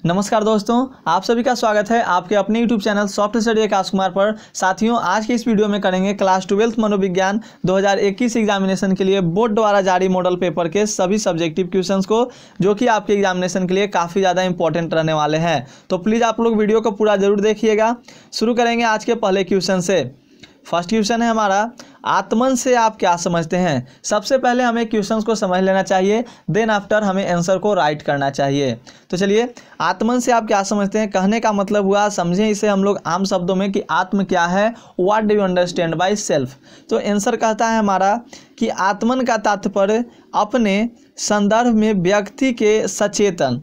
नमस्कार दोस्तों, आप सभी का स्वागत है आपके अपने YouTube channel soft study Akash Kumar पर। साथियों, आज के इस वीडियो में करेंगे क्लास 12th मनोविज्ञान 2021 एग्जामिनेशन के लिए बोर्ड द्वारा जारी मॉडल पेपर के सभी सब्जेक्टिव क्वेश्चंस को, जो कि आपके एग्जामिनेशन के लिए काफ़ी ज़्यादा इंपॉर्टेंट रहने वाले हैं। तो प्लीज़ आप लोग वीडियो को पूरा जरूर देखिएगा। शुरू करेंगे आज के पहले क्वेश्चन से। फर्स्ट क्वेश्चन है हमारा, आत्मन से आप क्या समझते हैं। सबसे पहले हमें क्वेश्चंस को समझ लेना चाहिए, देन आफ्टर हमें आंसर को राइट करना चाहिए। तो चलिए, आत्मन से आप क्या समझते हैं, कहने का मतलब हुआ, समझें इसे हम लोग आम शब्दों में कि आत्म क्या है, what do you understand by self. तो आंसर कहता है हमारा कि आत्मन का तात्पर्य अपने संदर्भ में व्यक्ति के सचेतन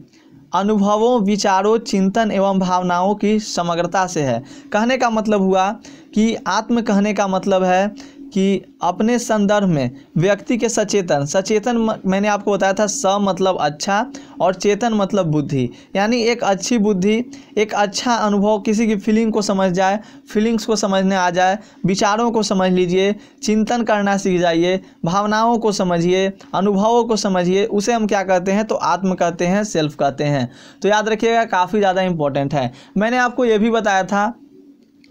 अनुभवों, विचारों, चिंतन एवं भावनाओं की समग्रता से है। कहने का मतलब हुआ कि आत्म कहने का मतलब है कि अपने संदर्भ में व्यक्ति के सचेतन मैंने आपको बताया था, स मतलब अच्छा और चेतन मतलब बुद्धि, यानी एक अच्छी बुद्धि, एक अच्छा अनुभव, किसी की फीलिंग को समझ जाए, फीलिंग्स को समझने आ जाए, विचारों को समझ लीजिए, चिंतन करना सीख जाइए, भावनाओं को समझिए, अनुभवों को समझिए, उसे हम क्या कहते हैं, तो आत्म कहते हैं, सेल्फ कहते हैं। तो याद रखिएगा, काफ़ी ज़्यादा इंपॉर्टेंट है। मैंने आपको ये भी बताया था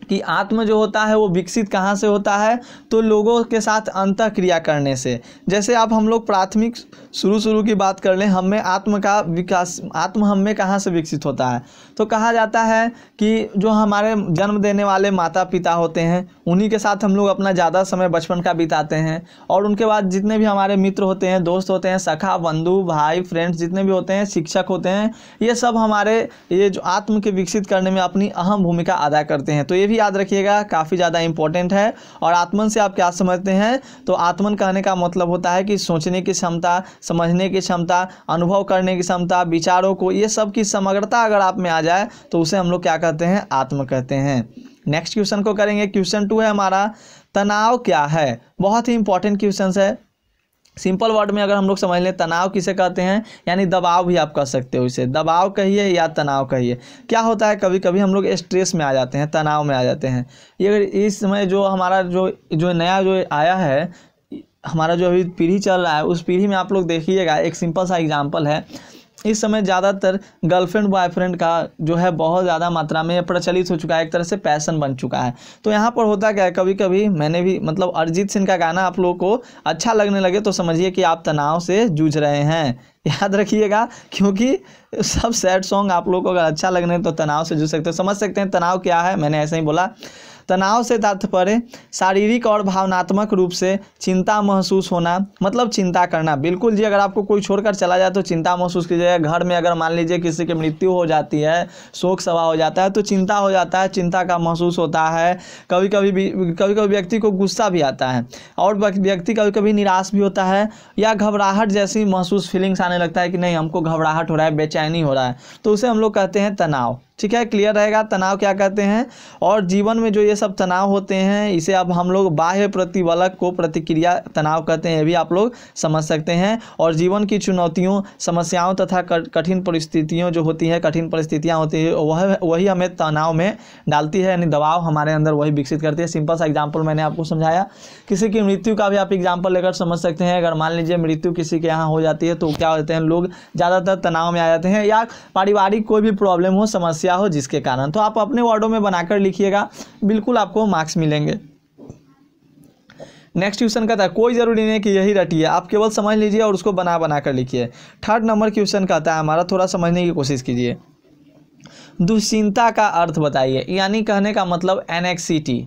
कि आत्म जो होता है वो विकसित कहाँ से होता है, तो लोगों के साथ अंतः क्रिया करने से। जैसे आप हम लोग प्राथमिक शुरू की बात कर लें, हम में आत्म का विकास, आत्म हम में कहाँ से विकसित होता है, तो कहा जाता है कि जो हमारे जन्म देने वाले माता पिता होते हैं, उन्हीं के साथ हम लोग अपना ज़्यादा समय बचपन का बिताते हैं, और उनके बाद जितने भी हमारे मित्र होते हैं, दोस्त होते हैं, सखा, बंधु, भाई, फ्रेंड्स जितने भी होते हैं, शिक्षक होते हैं, ये सब हमारे ये जो आत्म के विकसित करने में अपनी अहम भूमिका अदा करते हैं। तो ये भी याद रखिएगा, काफ़ी ज़्यादा इंपॉर्टेंट है। और आत्मन से आप क्या समझते हैं, तो आत्मन कहने का मतलब होता है कि सोचने की क्षमता, समझने की क्षमता, अनुभव करने की क्षमता, विचारों को, ये सब की समग्रता अगर आप में आ जाए तो उसे हम लोग क्या कहते हैं, आत्म कहते हैं। नेक्स्ट क्वेश्चन को करेंगे। क्वेश्चन 2 है हमारा, तनाव क्या है। बहुत ही इंपॉर्टेंट क्वेश्चन है। सिंपल वर्ड में अगर हम लोग समझ लें, तनाव किसे कहते हैं, यानी दबाव भी आप कह सकते हो, इसे दबाव कहिए या तनाव कहिए। क्या होता है, कभी कभी हम लोग स्ट्रेस में आ जाते हैं, तनाव में आ जाते हैं। ये इस समय जो हमारा जो नया जो आया है, हमारा जो अभी पीढ़ी चल रहा है, उस पीढ़ी में आप लोग देखिएगा, एक सिंपल सा एग्जांपल है। इस समय ज़्यादातर गर्लफ्रेंड बॉयफ्रेंड का जो है बहुत ज़्यादा मात्रा में प्रचलित हो चुका है, एक तरह से पैशन बन चुका है। तो यहाँ पर होता क्या है, कभी कभी मैंने भी मतलब अरिजीत सिंह का गाना आप लोगों को अच्छा लगने लगे तो समझिए कि आप तनाव से जूझ रहे हैं। याद रखिएगा, क्योंकि सब सैड सॉन्ग आप लोगों को अगर अच्छा लगने तो तनाव से जूझ सकते हो। समझ सकते हैं तनाव क्या है, मैंने ऐसे ही बोला। तनाव से तात्पर्य शारीरिक और भावनात्मक रूप से चिंता महसूस होना, मतलब चिंता करना। बिल्कुल जी, अगर आपको कोई छोड़कर चला जाए तो चिंता महसूस कीजिएगा। घर में अगर मान लीजिए किसी की मृत्यु हो जाती है, शोक सभा हो जाता है, तो चिंता हो जाता है, चिंता का महसूस होता है। कभी कभी व्यक्ति को गुस्सा भी आता है, और व्यक्ति कभी कभी निराश भी होता है, या घबराहट जैसी महसूस फीलिंग्स आने लगता है कि नहीं, हमको घबराहट हो रहा है, बेचैनी हो रहा है, तो उसे हम लोग कहते हैं तनाव। ठीक है, क्लियर रहेगा तनाव क्या कहते हैं। और जीवन में जो ये सब तनाव होते हैं, इसे अब हम लोग बाह्य प्रतिबलक को प्रतिक्रिया तनाव कहते हैं, ये भी आप लोग समझ सकते हैं। और जीवन की चुनौतियों, समस्याओं तथा कठिन परिस्थितियों जो होती है, कठिन परिस्थितियां होती है, वही हमें तनाव में डालती है, यानी दबाव हमारे अंदर वही विकसित करती है। सिंपल सा एग्जाम्पल मैंने आपको समझाया। किसी की मृत्यु का भी आप एग्जाम्पल लेकर समझ सकते हैं। अगर मान लीजिए मृत्यु किसी के यहाँ हो जाती है तो क्या होते हैं, लोग ज़्यादातर तनाव में आ जाते हैं, या पारिवारिक कोई भी प्रॉब्लम हो, समस्या हो जिसके कारण। तो आप अपने वर्डों में बनाकर लिखिएगा, बिल्कुल आपको मार्क्स मिलेंगे। नेक्स्ट क्वेश्चन कहता है, कोई ज़रूरी नहीं कि यही रटिए, आप केवल समझ लीजिए और उसको बना कर लिखिए। थर्ड नंबर क्वेश्चन कहता है हमारा, थोड़ा समझने की कोशिश कीजिए। दुश्चिंता का अर्थ बताइए, यानी कहने का मतलब एनेक्सिटी।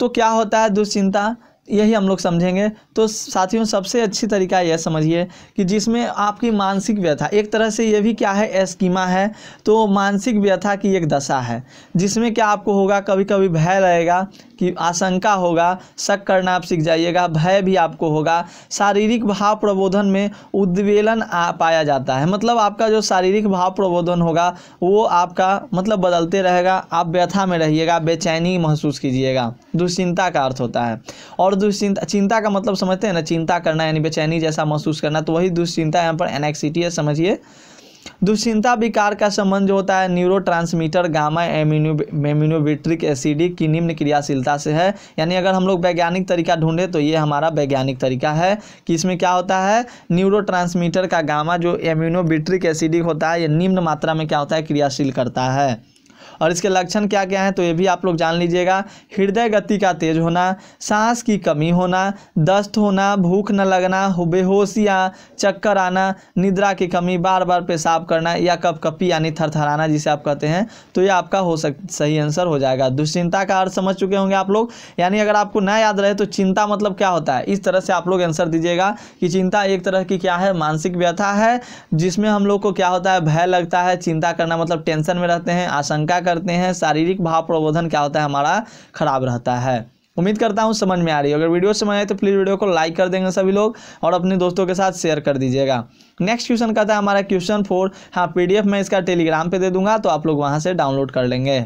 तो क्या होता है दुश्चिंता, यही हम लोग समझेंगे। तो साथियों, सबसे अच्छी तरीका यह समझिए कि जिसमें आपकी मानसिक व्यथा, एक तरह से ये भी क्या है, एस्कीमा है। तो मानसिक व्यथा की एक दशा है जिसमें क्या आपको होगा, कभी कभी भय रहेगा, कि आशंका होगा, शक करना आप सीख जाइएगा, भय भी आपको होगा। शारीरिक भाव प्रबोधन में उद्वेलन पाया जाता है, मतलब आपका जो शारीरिक भाव प्रबोधन होगा वो आपका मतलब बदलते रहेगा, आप व्यथा में रहिएगा, बेचैनी महसूस कीजिएगा। दुश्चिंता का अर्थ होता है। और चिंता का मतलब समझते हैं ना, चिंता करना यानी बेचैनी जैसा महसूस करना, तो वही दुश्चिंता यहाँ पर एनेक्सिटी है, समझिए। दुश्चिंता विकार का संबंध जो होता है न्यूरोट्रांसमीटर गामा एमिनोबेट्रिक एसिडिक की निम्न क्रियाशीलता से है। यानी अगर हम लोग वैज्ञानिक तरीका ढूंढे तो ये हमारा वैज्ञानिक तरीका है कि इसमें क्या होता है, न्यूरोट्रांसमीटर का गामा जो एमिनोबेट्रिक एसिडिक होता है ये निम्न मात्रा में क्या होता है, क्रियाशील करता है। और इसके लक्षण क्या क्या हैं तो ये भी आप लोग जान लीजिएगा। हृदय गति का तेज होना, सांस की कमी होना, दस्त होना, भूख न लगना, बेहोशी या चक्कर आना, निद्रा की कमी, बार बार पेशाब करना या कपकपी यानी थरथराना जिसे आप कहते हैं, तो ये आपका सही आंसर हो जाएगा। दुश्चिंता का अर्थ समझ चुके होंगे आप लोग। यानी अगर आपको ना याद रहे तो चिंता मतलब क्या होता है, इस तरह से आप लोग आंसर दीजिएगा कि चिंता एक तरह की क्या है, मानसिक व्यथा है जिसमें हम लोग को क्या होता है, भय लगता है। चिंता करना मतलब टेंशन में रहते हैं, आशंका करते हैं, शारीरिक भाव प्रबोधन क्या होता है हमारा खराब रहता है। उम्मीद करता हूं समझ में आ रही है। अगर वीडियो समझ आए तो प्लीज़ वीडियो को लाइक कर देंगे सभी लोग और अपने दोस्तों के साथ शेयर कर दीजिएगा। नेक्स्ट क्वेश्चन कहता है हमारा क्वेश्चन 4। हाँ, PDF मैं इसका टेलीग्राम पे दे दूंगा तो आप लोग वहां से डाउनलोड कर लेंगे।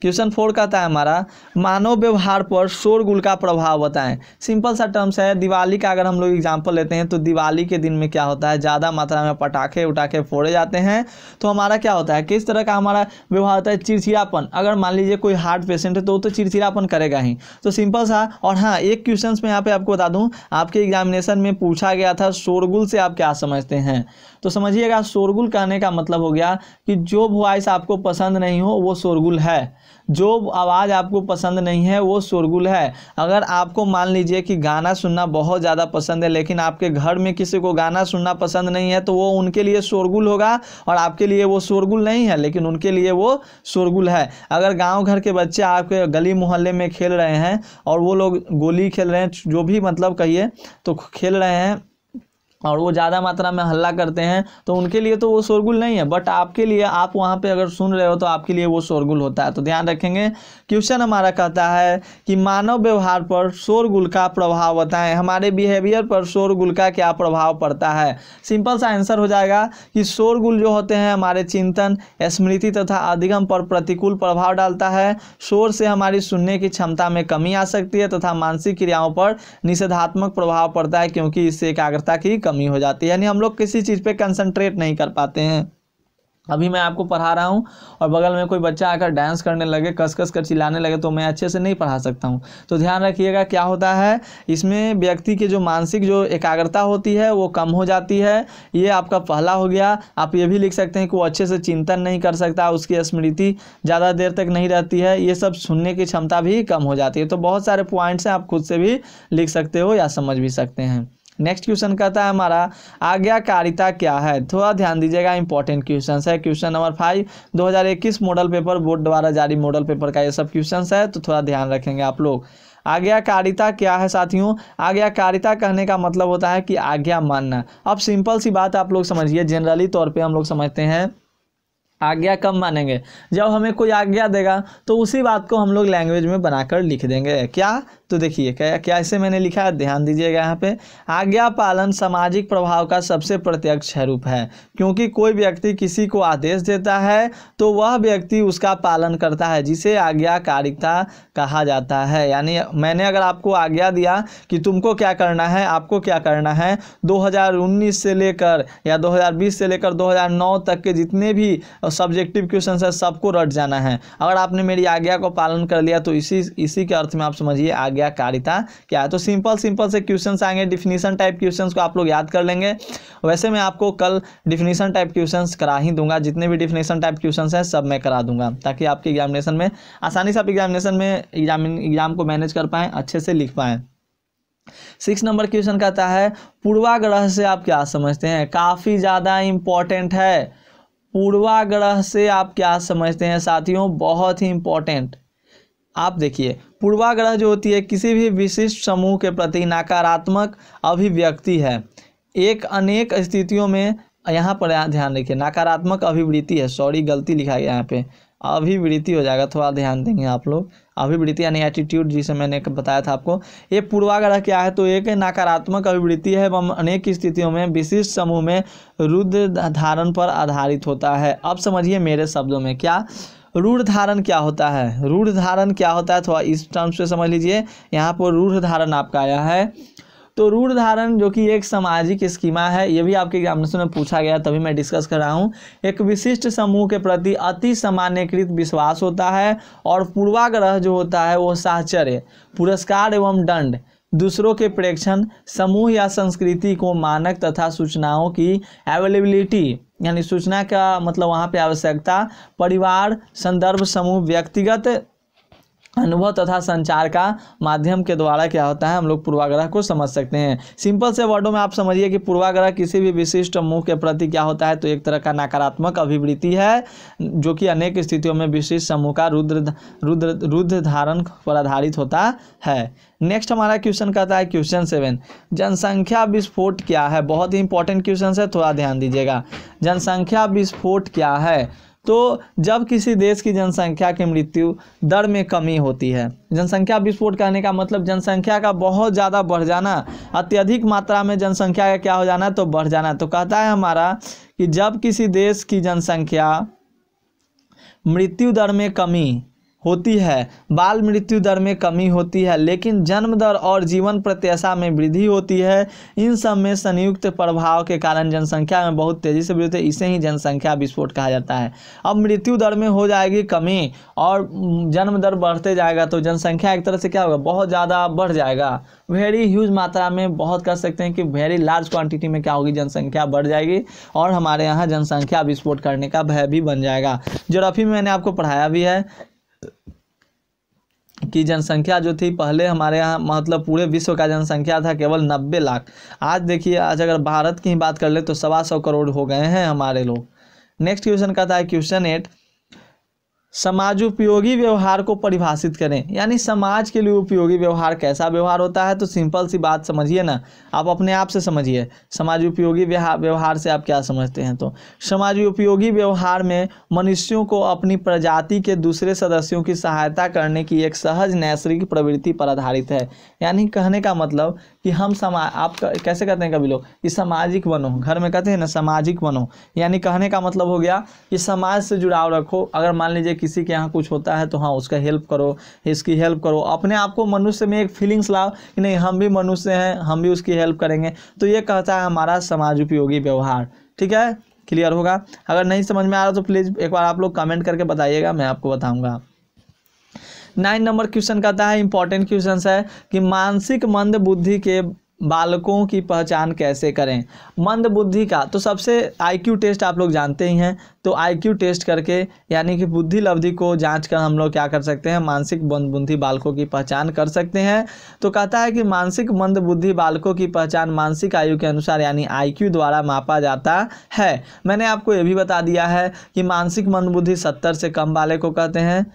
क्वेश्चन 4 कहता है हमारा मानव व्यवहार पर शोरगुल का प्रभाव बताएं। सिंपल सा टर्म्स है। दिवाली का अगर हम लोग एग्जांपल लेते हैं तो दिवाली के दिन में क्या होता है, ज़्यादा मात्रा में पटाखे उटाखे फोड़े जाते हैं तो हमारा क्या होता है, किस तरह का हमारा व्यवहार होता है, चिड़चिड़ापन। अगर मान लीजिए कोई हार्ट पेशेंट है तो चिड़चिड़ापन करेगा ही। तो सिंपल सा। और हाँ, एक क्वेश्चन में यहाँ पे आपको बता दूँ, आपके एग्जामिनेशन में पूछा गया था शोरगुल से आप क्या समझते हैं। तो समझिएगा, शोरगुल कहने का मतलब हो गया कि जो वॉइस आपको पसंद नहीं हो वो शोरगुल है, जो आवाज़ आपको पसंद नहीं है वो शोरगुल है। अगर आपको मान लीजिए कि गाना सुनना बहुत ज़्यादा पसंद है लेकिन आपके घर में किसी को गाना सुनना पसंद नहीं है तो वो उनके लिए शोरगुल होगा और आपके लिए वो शोरगुल नहीं है लेकिन उनके लिए वो शोरगुल है। अगर गांव घर के बच्चे आपके गली मोहल्ले में खेल रहे हैं और वो लोग गोली खेल रहे हैं, जो भी मतलब कहिए तो खेल रहे हैं और वो ज़्यादा मात्रा में हल्ला करते हैं तो उनके लिए तो वो शोरगुल नहीं है, बट आपके लिए, आप वहाँ पे अगर सुन रहे हो तो आपके लिए वो शोरगुल होता है। तो ध्यान रखेंगे। क्वेश्चन हमारा कहता है कि मानव व्यवहार पर शोरगुल का प्रभाव बताएं। हमारे बिहेवियर पर शोरगुल का क्या प्रभाव पड़ता है। सिंपल सा आंसर हो जाएगा कि शोरगुल जो होते हैं हमारे चिंतन, स्मृति तथा अधिगम पर प्रतिकूल प्रभाव डालता है। शोर से हमारी सुनने की क्षमता में कमी आ सकती है तथा मानसिक क्रियाओं पर निषेधात्मक प्रभाव पड़ता है क्योंकि इससे एकाग्रता की कमी हो जाती है। यानी हम लोग किसी चीज़ पे कंसंट्रेट नहीं कर पाते हैं। अभी मैं आपको पढ़ा रहा हूँ और बगल में कोई बच्चा आकर डांस करने लगे, कस कस कर चिल्लाने लगे तो मैं अच्छे से नहीं पढ़ा सकता हूँ। तो ध्यान रखिएगा क्या होता है, इसमें व्यक्ति की जो मानसिक जो एकाग्रता होती है वो कम हो जाती है। ये आपका पहला हो गया। आप ये भी लिख सकते हैं कि वो अच्छे से चिंतन नहीं कर सकता, उसकी स्मृति ज़्यादा देर तक नहीं रहती है, ये सब सुनने की क्षमता भी कम हो जाती है। तो बहुत सारे पॉइंट्स हैं, आप खुद से भी लिख सकते हो या समझ भी सकते हैं। नेक्स्ट क्वेश्चन कहता है हमारा आज्ञाकारिता क्या है। थोड़ा ध्यान दीजिएगा, इंपॉर्टेंट क्वेश्चन है। Question number 5 2021 model paper, board द्वारा जारी मॉडल पेपर का ये सब क्वेश्चन है, तो थोड़ा ध्यान रखेंगे आप लोग। आज्ञाकारिता क्या है साथियों। आज्ञाकारिता कहने का मतलब होता है कि आज्ञा मानना। अब सिंपल सी बात आप लोग समझिए, जनरली तौर पे हम लोग समझते हैं आज्ञा कब मानेंगे, जब हमें कोई आज्ञा देगा तो उसी बात को हम लोग लैंग्वेज में बनाकर लिख देंगे। क्या, तो देखिए क्या ऐसे मैंने लिखा है, ध्यान दीजिएगा यहाँ पे। आज्ञा पालन सामाजिक प्रभाव का सबसे प्रत्यक्ष रूप है, क्योंकि कोई व्यक्ति किसी को आदेश देता है तो वह व्यक्ति उसका पालन करता है, जिसे आज्ञाकारिता कहा जाता है। यानी मैंने अगर आपको आज्ञा दिया कि तुमको क्या करना है, आपको क्या करना है, 2019 से लेकर या 2020 से लेकर 2009 तक के जितने भी सब्जेक्टिव क्वेश्चन है सबको रट जाना है। अगर आपने मेरी आज्ञा को पालन कर लिया तो इसी के अर्थ में आप समझिए आज्ञाकारिता क्या है। तो सिंपल से क्वेश्चंस आएंगे, डिफिनीशन टाइप क्वेश्चंस को आप लोग याद कर लेंगे। वैसे मैं आपको कल डिफिनीशन टाइप क्वेश्चंस करा ही दूंगा, जितने भी डिफिनीशन टाइप क्वेश्चंस हैं सब मैं करा दूंगा, ताकि आपके एग्जामिनेशन में आसानी से आप एग्जामिनेशन में एग्जाम को मैनेज कर पाएँ, अच्छे से लिख पाएँ। 6 नंबर क्वेश्चन कहता है पूर्वाग्रह से आप क्या समझते हैं। काफ़ी ज़्यादा इम्पोर्टेंट है। पूर्वाग्रह से आप क्या समझते हैं साथियों, बहुत ही इम्पोर्टेंट। आप देखिए, पूर्वाग्रह जो होती है किसी भी विशिष्ट समूह के प्रति नकारात्मक अभिव्यक्ति है। एक अनेक स्थितियों में, यहाँ पर ध्यान रखिए, नकारात्मक अभिवृत्ति है, सॉरी गलती लिखा गया यहाँ पे, अभिवृत्ति हो जाएगा, थोड़ा ध्यान देंगे आप लोग। अभिवृत्ति यानी एटीट्यूड, जिसे मैंने बताया था आपको। ये पूर्वाग्रह क्या है, तो एक नकारात्मक अभिवृत्ति है एवं अनेक स्थितियों में विशिष्ट समूह में रूढ़ धारण पर आधारित होता है। अब समझिए मेरे शब्दों में, क्या रूढ़ धारण क्या होता है। रूढ़ धारण क्या होता है, थोड़ा इस टर्म्स पे समझ लीजिए। यहाँ पर रूढ़ धारण आपका आया है, तो रूढ़ धारण जो कि एक सामाजिक स्कीमा है, ये भी आपके एग्जामिनेशन में पूछा गया, तभी मैं डिस्कस कर रहा हूँ। एक विशिष्ट समूह के प्रति अति सामान्यकृत विश्वास होता है, और पूर्वाग्रह जो होता है वो साहचर्य, पुरस्कार एवं दंड, दूसरों के प्रेक्षण, समूह या संस्कृति को मानक तथा सूचनाओं की अवेलेबिलिटी, यानी सूचना का मतलब वहाँ पे आवश्यकता, परिवार, संदर्भ समूह, व्यक्तिगत अनुभव तथा संचार का माध्यम के द्वारा क्या होता है, हम लोग पूर्वाग्रह को समझ सकते हैं। सिंपल से वर्डों में आप समझिए कि पूर्वाग्रह किसी भी विशिष्ट समूह के प्रति क्या होता है, तो एक तरह का नकारात्मक अभिवृत्ति है, जो कि अनेक स्थितियों में विशिष्ट समूह का रुद्र धारण पर आधारित होता है। नेक्स्ट हमारा क्वेश्चन कहता है क्वेश्चन 7, जनसंख्या विस्फोट क्या है। बहुत ही इंपॉर्टेंट क्वेश्चन है, थोड़ा ध्यान दीजिएगा। जनसंख्या विस्फोट क्या है, तो जब किसी देश की जनसंख्या की मृत्यु दर में कमी होती है। जनसंख्या विस्फोट कहने का मतलब जनसंख्या का बहुत ज़्यादा बढ़ जाना, अत्यधिक मात्रा में जनसंख्या का क्या हो जाना, तो बढ़ जाना। तो कहता है हमारा कि जब किसी देश की जनसंख्या मृत्यु दर में कमी होती है, बाल मृत्यु दर में कमी होती है, लेकिन जन्म दर और जीवन प्रत्याशा में वृद्धि होती है, इन सब में संयुक्त प्रभाव के कारण जनसंख्या में बहुत तेज़ी से वृद्धि, इसे ही जनसंख्या विस्फोट कहा जाता है। अब मृत्यु दर में हो जाएगी कमी और जन्म दर बढ़ते जाएगा, तो जनसंख्या एक तरह से क्या होगा, बहुत ज़्यादा बढ़ जाएगा, वेरी ह्यूज मात्रा में, बहुत कह सकते हैं कि वेरी लार्ज क्वांटिटी में क्या होगी, जनसंख्या बढ़ जाएगी, और हमारे यहाँ जनसंख्या विस्फोट करने का भय भी बन जाएगा। ज्योग्राफी में मैंने आपको पढ़ाया भी है कि जनसंख्या जो थी पहले हमारे यहाँ, मतलब पूरे विश्व का जनसंख्या था केवल 90 लाख। आज देखिए, आज अगर भारत की ही बात कर ले तो 125 करोड़ हो गए हैं हमारे लोग। नेक्स्ट क्वेश्चन कहता है क्वेश्चन 8, समाजोपयोगी व्यवहार को परिभाषित करें। यानी समाज के लिए उपयोगी व्यवहार कैसा व्यवहार होता है, तो सिंपल सी बात समझिए ना, आप अपने आप से समझिए। समाजोपयोगी व्यवहार से आप क्या समझते हैं, तो समाजोपयोगी व्यवहार में मनुष्यों को अपनी प्रजाति के दूसरे सदस्यों की सहायता करने की एक सहज नैसर्गिक प्रवृत्ति पर आधारित है। यानी कहने का मतलब कि हम आप कैसे कहते हैं कभी लोग कि सामाजिक बनो, घर में कहते हैं ना सामाजिक बनो, यानी कहने का मतलब हो गया कि समाज से जुड़ाव रखो। अगर मान लीजिए किसी के यहाँ कुछ होता है तो हाँ उसका हेल्प करो, इसकी हेल्प करो, अपने आप को मनुष्य में एक फीलिंग्स लाओ कि नहीं हम भी मनुष्य हैं, हम भी उसकी हेल्प करेंगे। तो ये कहता है हमारा समाज उपयोगी व्यवहार। ठीक है, क्लियर होगा। अगर नहीं समझ में आ रहा तो प्लीज़ एक बार आप लोग कमेंट करके बताइएगा, मैं आपको बताऊँगा। 9 नंबर क्वेश्चन कहता है, इंपॉर्टेंट क्वेश्चन है कि मानसिक मंद बुद्धि के बालकों की पहचान कैसे करें। मंद बुद्धि का तो सबसे आईक्यू टेस्ट आप लोग जानते ही हैं, तो आईक्यू टेस्ट करके यानी कि बुद्धि लब्धि को जांच कर हम लोग क्या कर सकते हैं, मानसिक मंद बुद्धि बालकों की पहचान कर सकते हैं। तो कहता है कि मानसिक मंद बुद्धि बालकों की पहचान मानसिक आयु के अनुसार यानी आईक्यू द्वारा मापा जाता है। मैंने आपको ये भी बता दिया है कि मानसिक मंद बुद्धि 70 से कम वाले को कहते हैं,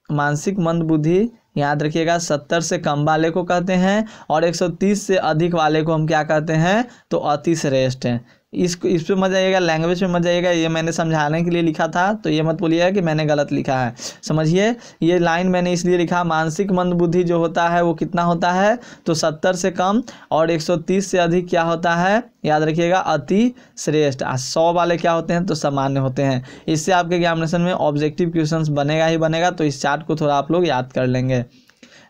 मानसिक मंद बुद्धि याद रखिएगा 70 से कम वाले को कहते हैं, और 130 से अधिक वाले को हम क्या कहते हैं, तो अति श्रेष्ठ हैं। इस पे मत जाइएगा, लैंग्वेज पे मत जाइएगा, ये मैंने समझाने के लिए लिखा था, तो ये मत बोलिएगा कि मैंने गलत लिखा है। समझिए, ये लाइन मैंने इसलिए लिखा, मानसिक मंद बुद्धि जो होता है वो कितना होता है, तो 70 से कम, और 130 से अधिक क्या होता है, याद रखिएगा अति श्रेष्ठ। 100 वाले क्या होते हैं, तो सामान्य होते हैं। इससे आपके एग्जामिनेशन में ऑब्जेक्टिव क्वेश्चंस बनेगा ही बनेगा, तो इस चार्ट को थोड़ा आप लोग याद कर लेंगे।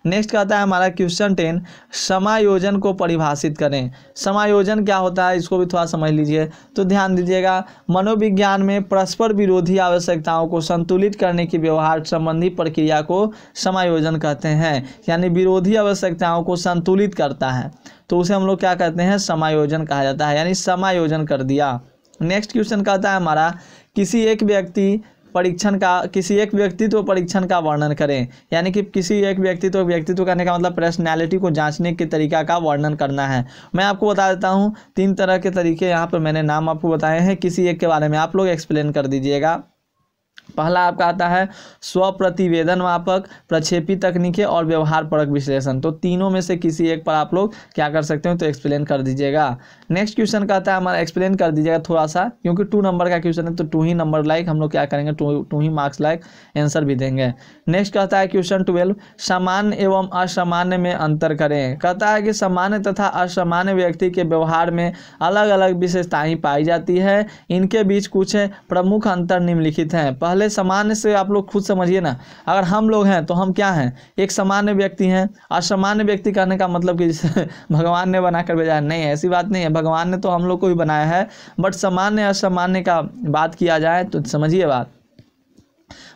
नेक्स्ट कहता है हमारा क्वेश्चन 10, समायोजन को परिभाषित करें। समायोजन क्या होता है, इसको भी थोड़ा समझ लीजिए। तो ध्यान दीजिएगा, मनोविज्ञान में परस्पर विरोधी आवश्यकताओं को संतुलित करने की व्यवहार संबंधी प्रक्रिया को समायोजन कहते हैं। यानी विरोधी आवश्यकताओं को संतुलित करता है, तो उसे हम लोग क्या कहते हैं, समायोजन कहा जाता है, यानी समायोजन कर दिया। नेक्स्ट क्वेश्चन कहता है हमारा, किसी एक व्यक्तित्व परीक्षण का वर्णन करें। यानी कि किसी एक व्यक्तित्व करने का मतलब पर्सनैलिटी को जांचने के तरीका का वर्णन करना है। मैं आपको बता देता हूँ 3 तरह के तरीके यहाँ पर मैंने नाम आपको बताए हैं, किसी एक के बारे में आप लोग एक्सप्लेन कर दीजिएगा। पहला आपका आता है स्वप्रतिवेदन मापक, प्रक्षेपी तकनीकें और व्यवहार परक विश्लेषण। तो तीनों में से किसी एक पर आप लोग क्या कर सकते हो, तो एक्सप्लेन कर दीजिएगा। नेक्स्ट क्वेश्चन कहता है हमारा, एक्सप्लेन कर दीजिएगा थोड़ा सा, क्योंकि 2 नंबर का क्वेश्चन है, तो 2 ही नंबर लाइक हम लोग क्या करेंगे, 2 ही मार्क्स लाइक आंसर भी देंगे। नेक्स्ट कहता है क्वेश्चन 12, सामान्य एवं असामान्य में अंतर करें। कहता है कि सामान्य तथा असामान्य व्यक्ति के व्यवहार में अलग अलग विशेषताएं पाई जाती है, इनके बीच कुछ प्रमुख अंतर निम्नलिखित हैं। पहले सामान्य से आप लोग खुद समझिए ना, अगर हम लोग हैं तो हम क्या हैं, एक सामान्य व्यक्ति हैं। असामान्य व्यक्ति कहने का मतलब कि जैसे भगवान ने बनाकर भेजा है, नहीं ऐसी बात नहीं है, भगवान ने तो हम लोग को भी बनाया है, बट सामान्य असामान्य का बात किया जाए तो समझिए बात।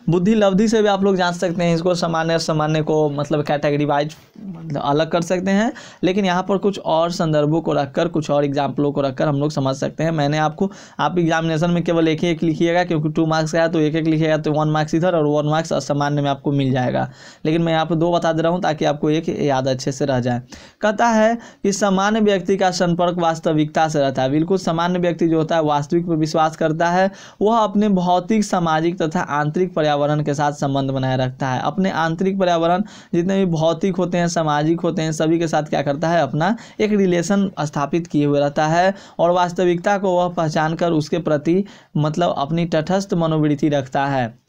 बुद्धि लब्धि से भी आप लोग जान सकते हैं इसको, सामान्य असामान्य को मतलब कैटेगरी वाइज मतलब अलग कर सकते हैं, लेकिन यहाँ पर कुछ और संदर्भों को रखकर, कुछ और एग्जाम्पलों को रखकर हम लोग समझ सकते हैं। मैंने आपको, आप एग्जामिनेशन में केवल एक ही एक लिखिएगा, क्योंकि 2 मार्क्स का है तो एक एक लिखिएगा तो 1 मार्क्स इधर और 1 मार्क्स असामान्य में आपको मिल जाएगा, लेकिन मैं यहाँ पर 2 बता दे रहा हूँ ताकि आपको एक याद अच्छे से रह जाए। कहता है कि सामान्य व्यक्ति का संपर्क वास्तविकता से रहता है। बिल्कुल, सामान्य व्यक्ति जो होता है वास्तविक पर विश्वास करता है, वह अपने भौतिक, सामाजिक तथा आंतरिक पर्यावरण के साथ संबंध बनाए रखता है। अपने आंतरिक पर्यावरण जितने भी भौतिक होते हैं, सामाजिक होते हैं, सभी के साथ क्या करता है, अपना एक रिलेशन स्थापित किए हुए रहता है, और वास्तविकता को वह पहचान कर उसके प्रति मतलब अपनी तटस्थ मनोवृत्ति रखता है।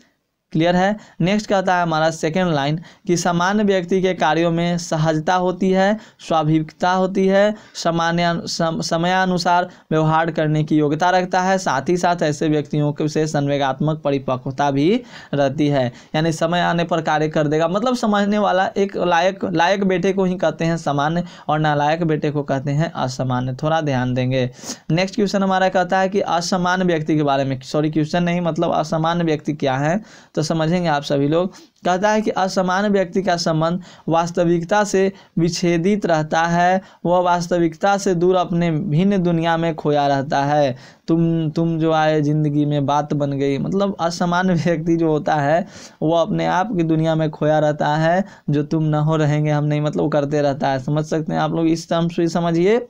क्लियर है। नेक्स्ट कहता है हमारा सेकेंड लाइन कि सामान्य व्यक्ति के कार्यों में सहजता होती है, स्वाभाविकता होती है, समयानुसार व्यवहार करने की योग्यता रखता है, साथ ही साथ ऐसे व्यक्तियों से संवेगात्मक परिपक्वता भी रहती है, यानी समय आने पर कार्य कर देगा, मतलब समझने वाला। एक लायक बेटे को ही कहते हैं सामान्य, और नालायक बेटे को कहते हैं असामान्य, थोड़ा ध्यान देंगे। नेक्स्ट क्वेश्चन हमारा कहता है कि असामान्य व्यक्ति के बारे में, सॉरी क्वेश्चन नहीं, मतलब असामान्य व्यक्ति क्या है तो समझेंगे आप सभी लोग। कहता है कि असामान्य व्यक्ति का संबंध वास्तविकता से विच्छेदित रहता है, वह वास्तविकता से दूर अपने भिन्न दुनिया में खोया रहता है। तुम जो आए जिंदगी में बात बन गई, मतलब असामान्य व्यक्ति जो होता है वो अपने आप की दुनिया में खोया रहता है, जो तुम न हो रहेंगे हम नहीं, मतलब करते रहता है। समझ सकते हैं आप लोग, इस टर्म से समझिए,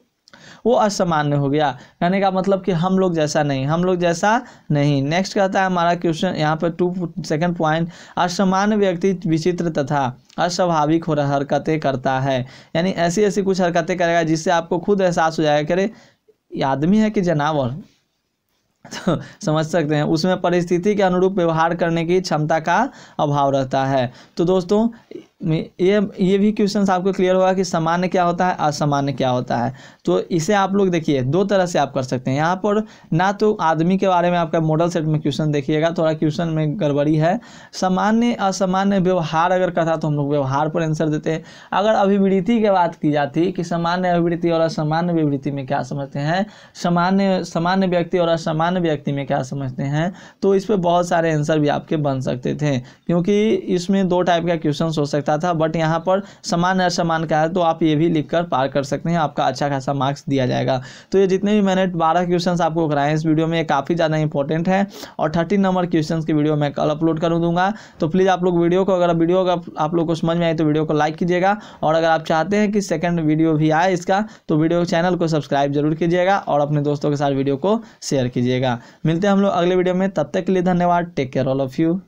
वो असामान्य हो गया। कहने का मतलब कि हम लोग जैसा नहीं, हम लोग जैसा नहीं। नेक्स्ट कहता है हमारा क्वेश्चन यहाँ पर सेकंड पॉइंट, असामान्य व्यक्ति विचित्र तथा अस्वाभाविक हो हरकतें करता है, यानी ऐसी ऐसी कुछ हरकतें करेगा जिससे आपको खुद एहसास हो जाएगा, करे ये आदमी है कि जानवर। तो समझ सकते हैं, उसमें परिस्थिति के अनुरूप व्यवहार करने की क्षमता का अभाव रहता है। तो दोस्तों ये भी क्वेश्चंस आपको क्लियर होगा कि सामान्य क्या होता है, असामान्य क्या होता है। तो इसे आप लोग देखिए 2 तरह से आप कर सकते हैं। यहाँ पर ना तो आदमी के बारे में आपका मॉडल सेट में क्वेश्चन देखिएगा, थोड़ा क्वेश्चन में गड़बड़ी है। सामान्य असामान्य व्यवहार अगर कथा तो हम लोग व्यवहार पर आंसर देते हैं। अगर अभिवृत्ति की बात की जाती कि सामान्य अभिवृत्ति और असामान्य विवृत्ति में क्या समझते हैं, सामान्य व्यक्ति और असामान्य व्यक्ति में क्या समझते हैं, तो इस पर बहुत सारे आंसर भी आपके बन सकते थे, क्योंकि इसमें 2 टाइप का क्वेश्चन हो सकता था, बट यहाँ पर समान असमान का है तो आप ये भी लिखकर पार कर सकते हैं, आपका अच्छा खासा मार्क्स दिया जाएगा। तो ये जितने भी मैंने 12 क्वेश्चंस आपको कराए हैं इस वीडियो में, ये काफ़ी ज़्यादा इंपॉर्टेंट है, और 13 नंबर क्वेश्चंस की वीडियो मैं कल अपलोड कर दूंगा। तो प्लीज़ आप लोग वीडियो को, अगर वीडियो आप लोग को समझ में आए तो वीडियो को लाइक कीजिएगा, और अगर आप चाहते हैं कि सेकंड वीडियो भी आए इसका, तो वीडियो चैनल को सब्सक्राइब जरूर कीजिएगा, और अपने दोस्तों के साथ वीडियो को शेयर कीजिएगा। मिलते हैं हम लोग अगले वीडियो में, तब तक के लिए धन्यवाद। Take care all of you.